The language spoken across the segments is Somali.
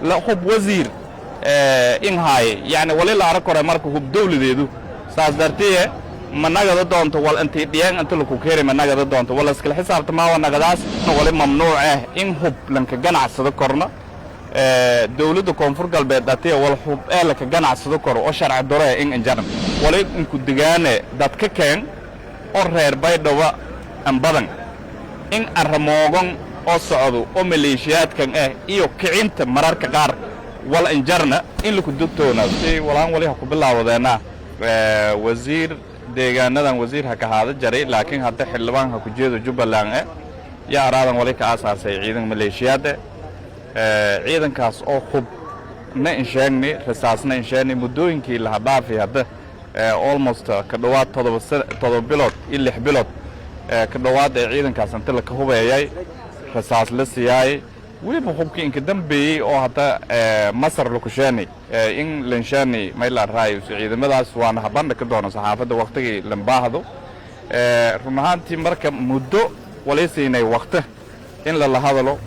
لا حب وزير إن هاي يعني ولا لا أركور مركو حب دولة ديدو ساس درتيه من نجد دونت ولا أنت ديان أنت لو كوكيري من نجد دونت ولا سكال حساب تماما نجداس ولا ممنوع إن حب لنك جنع صدقنا دولة كونفور قلب داتيه ولا حب لك جنع صدقر أو شرع الدراء إن إنجرم ولا إن كنت جانة داتك كان أرهر بيدوا أم بدن إن أرموغن أو صعدوا أو ميليشيات كان إيو كعينت مرار كقار ولا إنجرنا إن لك دكتورنا ولا ولا حكوا بالله وذانا وزير deegaanadan wasiirka ka haada jaray laakiin hadda xildhibaanka ku jeedo Jubbaland ya araadan wali ka asaasay ciidan maleeshiyaad ciidankaas oo xub na inshaagni rasaasna inshaagni mudooyinkii la hadaafi hadda almost ka dhawaad 7 bilood ilaa 6 bilood ka dhawaad ciidankaas inta la ka hubeeyay rasaas la siiyay waliba xubkii inka dambeeyay oo hadda Masar la ku sheeni in lanshani mayla raayo ciidamadaas waana habanda ka doona saxaafada waqtigii lambaahdo rumahantii marka muddo waleesaynay waqti in la hadalo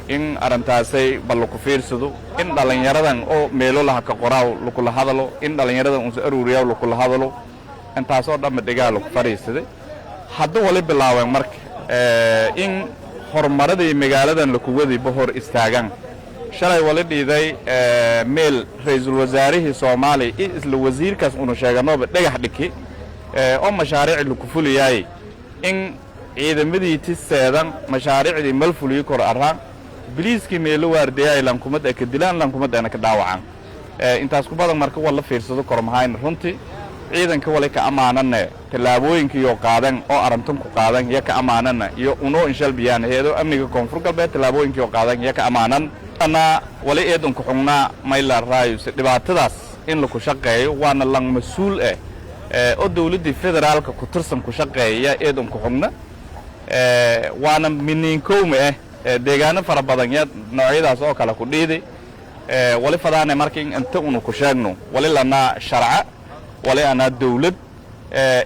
in arintaasay bal ku fiirsado in dhalinyaradan oo meelo la ka qoraaw la hadalo in dhalinyaradan uu aruuriyo la hadalo intaas oo dhama dhigaal ku fariisaday hadda wali bilaaway marka in horumaradii magaaladan la ku wadi bahor istaagan shalay wala dhiiday meel ra'iisul wasaarihii Soomaaliya isla wasiirkaas uu sheeganooba dhagax dhiki oo mashaariic la ku fuliyay in ciidamadii tiseedan mashaariicdii mal fuliyo kor araan biliiskii meel waardeeyay lankumad ka dilaan lankumad ana ka dhaawacaan intaas ku badan marka wala fiirsado kormahayn runtii ciidanka wala ka amaanana talaabooyinka iyo qaadan oo arintan ku qaadan ya ka amaanana iyo uno inshal biyaan heedo amniga koonfur galbeed talaabooyinka iyo qaadan ya ka amaanan ana wala eedan ku xungnaa mayla raayo dhibaatadaas in la ku shaqeeyo waana lang mas'uul oo dawladda federaalka ku tirsan ku shaqeeya eedan ku xugna waana miniinkoom deegaano fara badan ya noocyadaas oo kala ku dhiiday wali fadaana markii inta uu ku sheegno wali lana sharca wali ana dawlad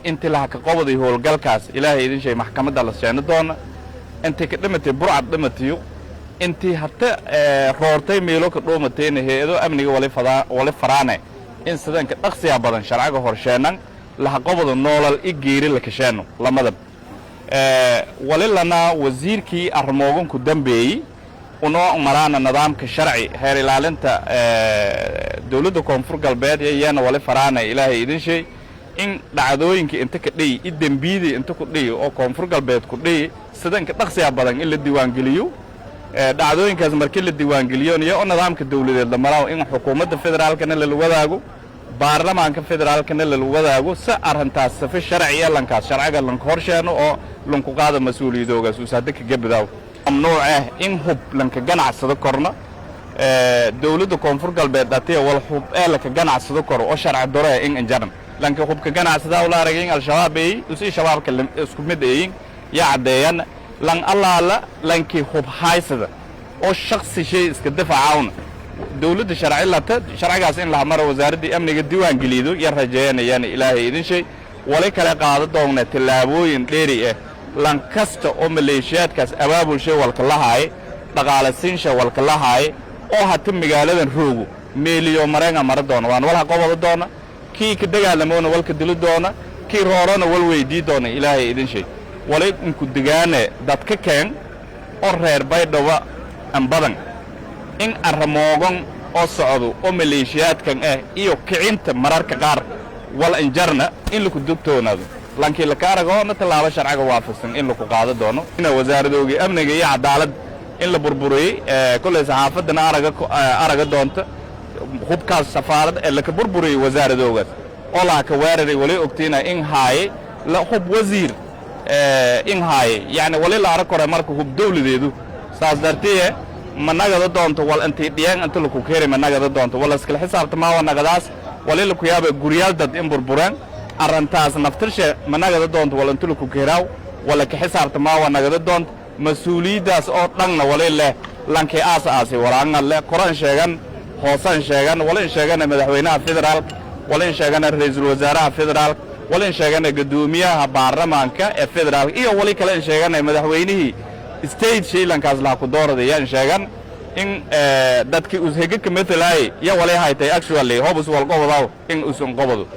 inta la ka qabday howlgalkaas ilaahay idin shay maxkamadda la sheeno doona inta ka dhimatay burcad dhimatiyo intii hatta roortay meelo ka dhoomateen heedo amniga wali faraane in sidanka dhaqsiya badan sharciga horsheenan la qabado noolal igeeri la kasheeno lamada wali lana wasiirkii armoogan ku dambeeyay uno marana nidaamka sharci heer ilaalinta dawladda koonfur galbeed ayana wali faraane ilaahay idin shay in dhacdooyinka inta ka dhigay idambiidi inta ku dhigay oo koonfur galbeed ku dhigay sidanka dhaqsiya badan in la diiwaan geliyo dhacdooyinkaas markii la diiwaan geliyo iyo nidaamka dawladeed la maraw in xukuumadda federaalkana la wadaago baarlamaanka federaalkana la wadaago sa arintaas safi sharciya lankaas sharciga lan horsheeno oo lanku qaado mas'uuliyadoogaas uu saadka gabadaaw mamnuuc in hub lanka ganacsado korna dawladda koonfur galbeed dadii wal hub la ka ganacsado kor oo sharci dore in injaran lanka hubka ganacsada wala aragin al-shabaab ay si shabaabka isku mid ay ya cadeeyaan lan allaala lanki hub haysada oo shakhsi shay iska difaacawn dawladda sharci la sharcigaas in la maro wasaaradda amniga diiwaan geliyo ya rajeeyaan ilaahay idin shay wali kala qaado doona talaabooyin dheeri lan kasta oo maleeshiyaadkaas abaabul shay walka lahaay dhaqaalasiinsha walka lahaay oo hata magaaladan roogo meeliyo mareenga mar doona waan wala qobado doona kii ka dagaalamoona walka dilo doona kii roorona wal weydii doona ilaahay idin shay wali ku digaane dadka keen oo reer baydhaba am badan in armoogan oo socdo oo maleeshiyaadkan iyo kicinta mararka qaar wal injarna in la ku dugtoonaado lankii la kaarago na talaabo sharciga waafaqsan in la ku qaado doono in wasaaradooga amniga iyo cadaalad in la burburiyay kulay saxaafadana araga doonta hubkaas safaarad ee la ka burburiyay wasaaradoogaas oo la ka weeraray wali ogtiina in haay la hub wasiir in haay yani wali la arko marka hub dawladeedu saas dartiye managada doonto wal intii dhiyaan inta la ku keenay managada doonto wala iskala xisaabta ma wanagadaas wali la ku yaabay guriyal dad in burburaan arintaas naftirshe managada doonto wal inta la ku keenaw wala ka xisaabta ma wanagada doonto mas'uuliyadaas oo dhanna wali leh lankii aas-aasi waraanga leh qoran sheegan hoosan sheegan wala sheegan madaxweynaha federaal wala sheegan ra'iisul wasaaraha federaal wala sheegan gudoomiyaha baarlamaanka ee federaal iyo wali kale sheegan madaxweynihii state shaylankaas la ku dooradayaan sheegan in dadkii us hege ka metelay ya wali haytay actually hobus wal qobadaw in usun qobado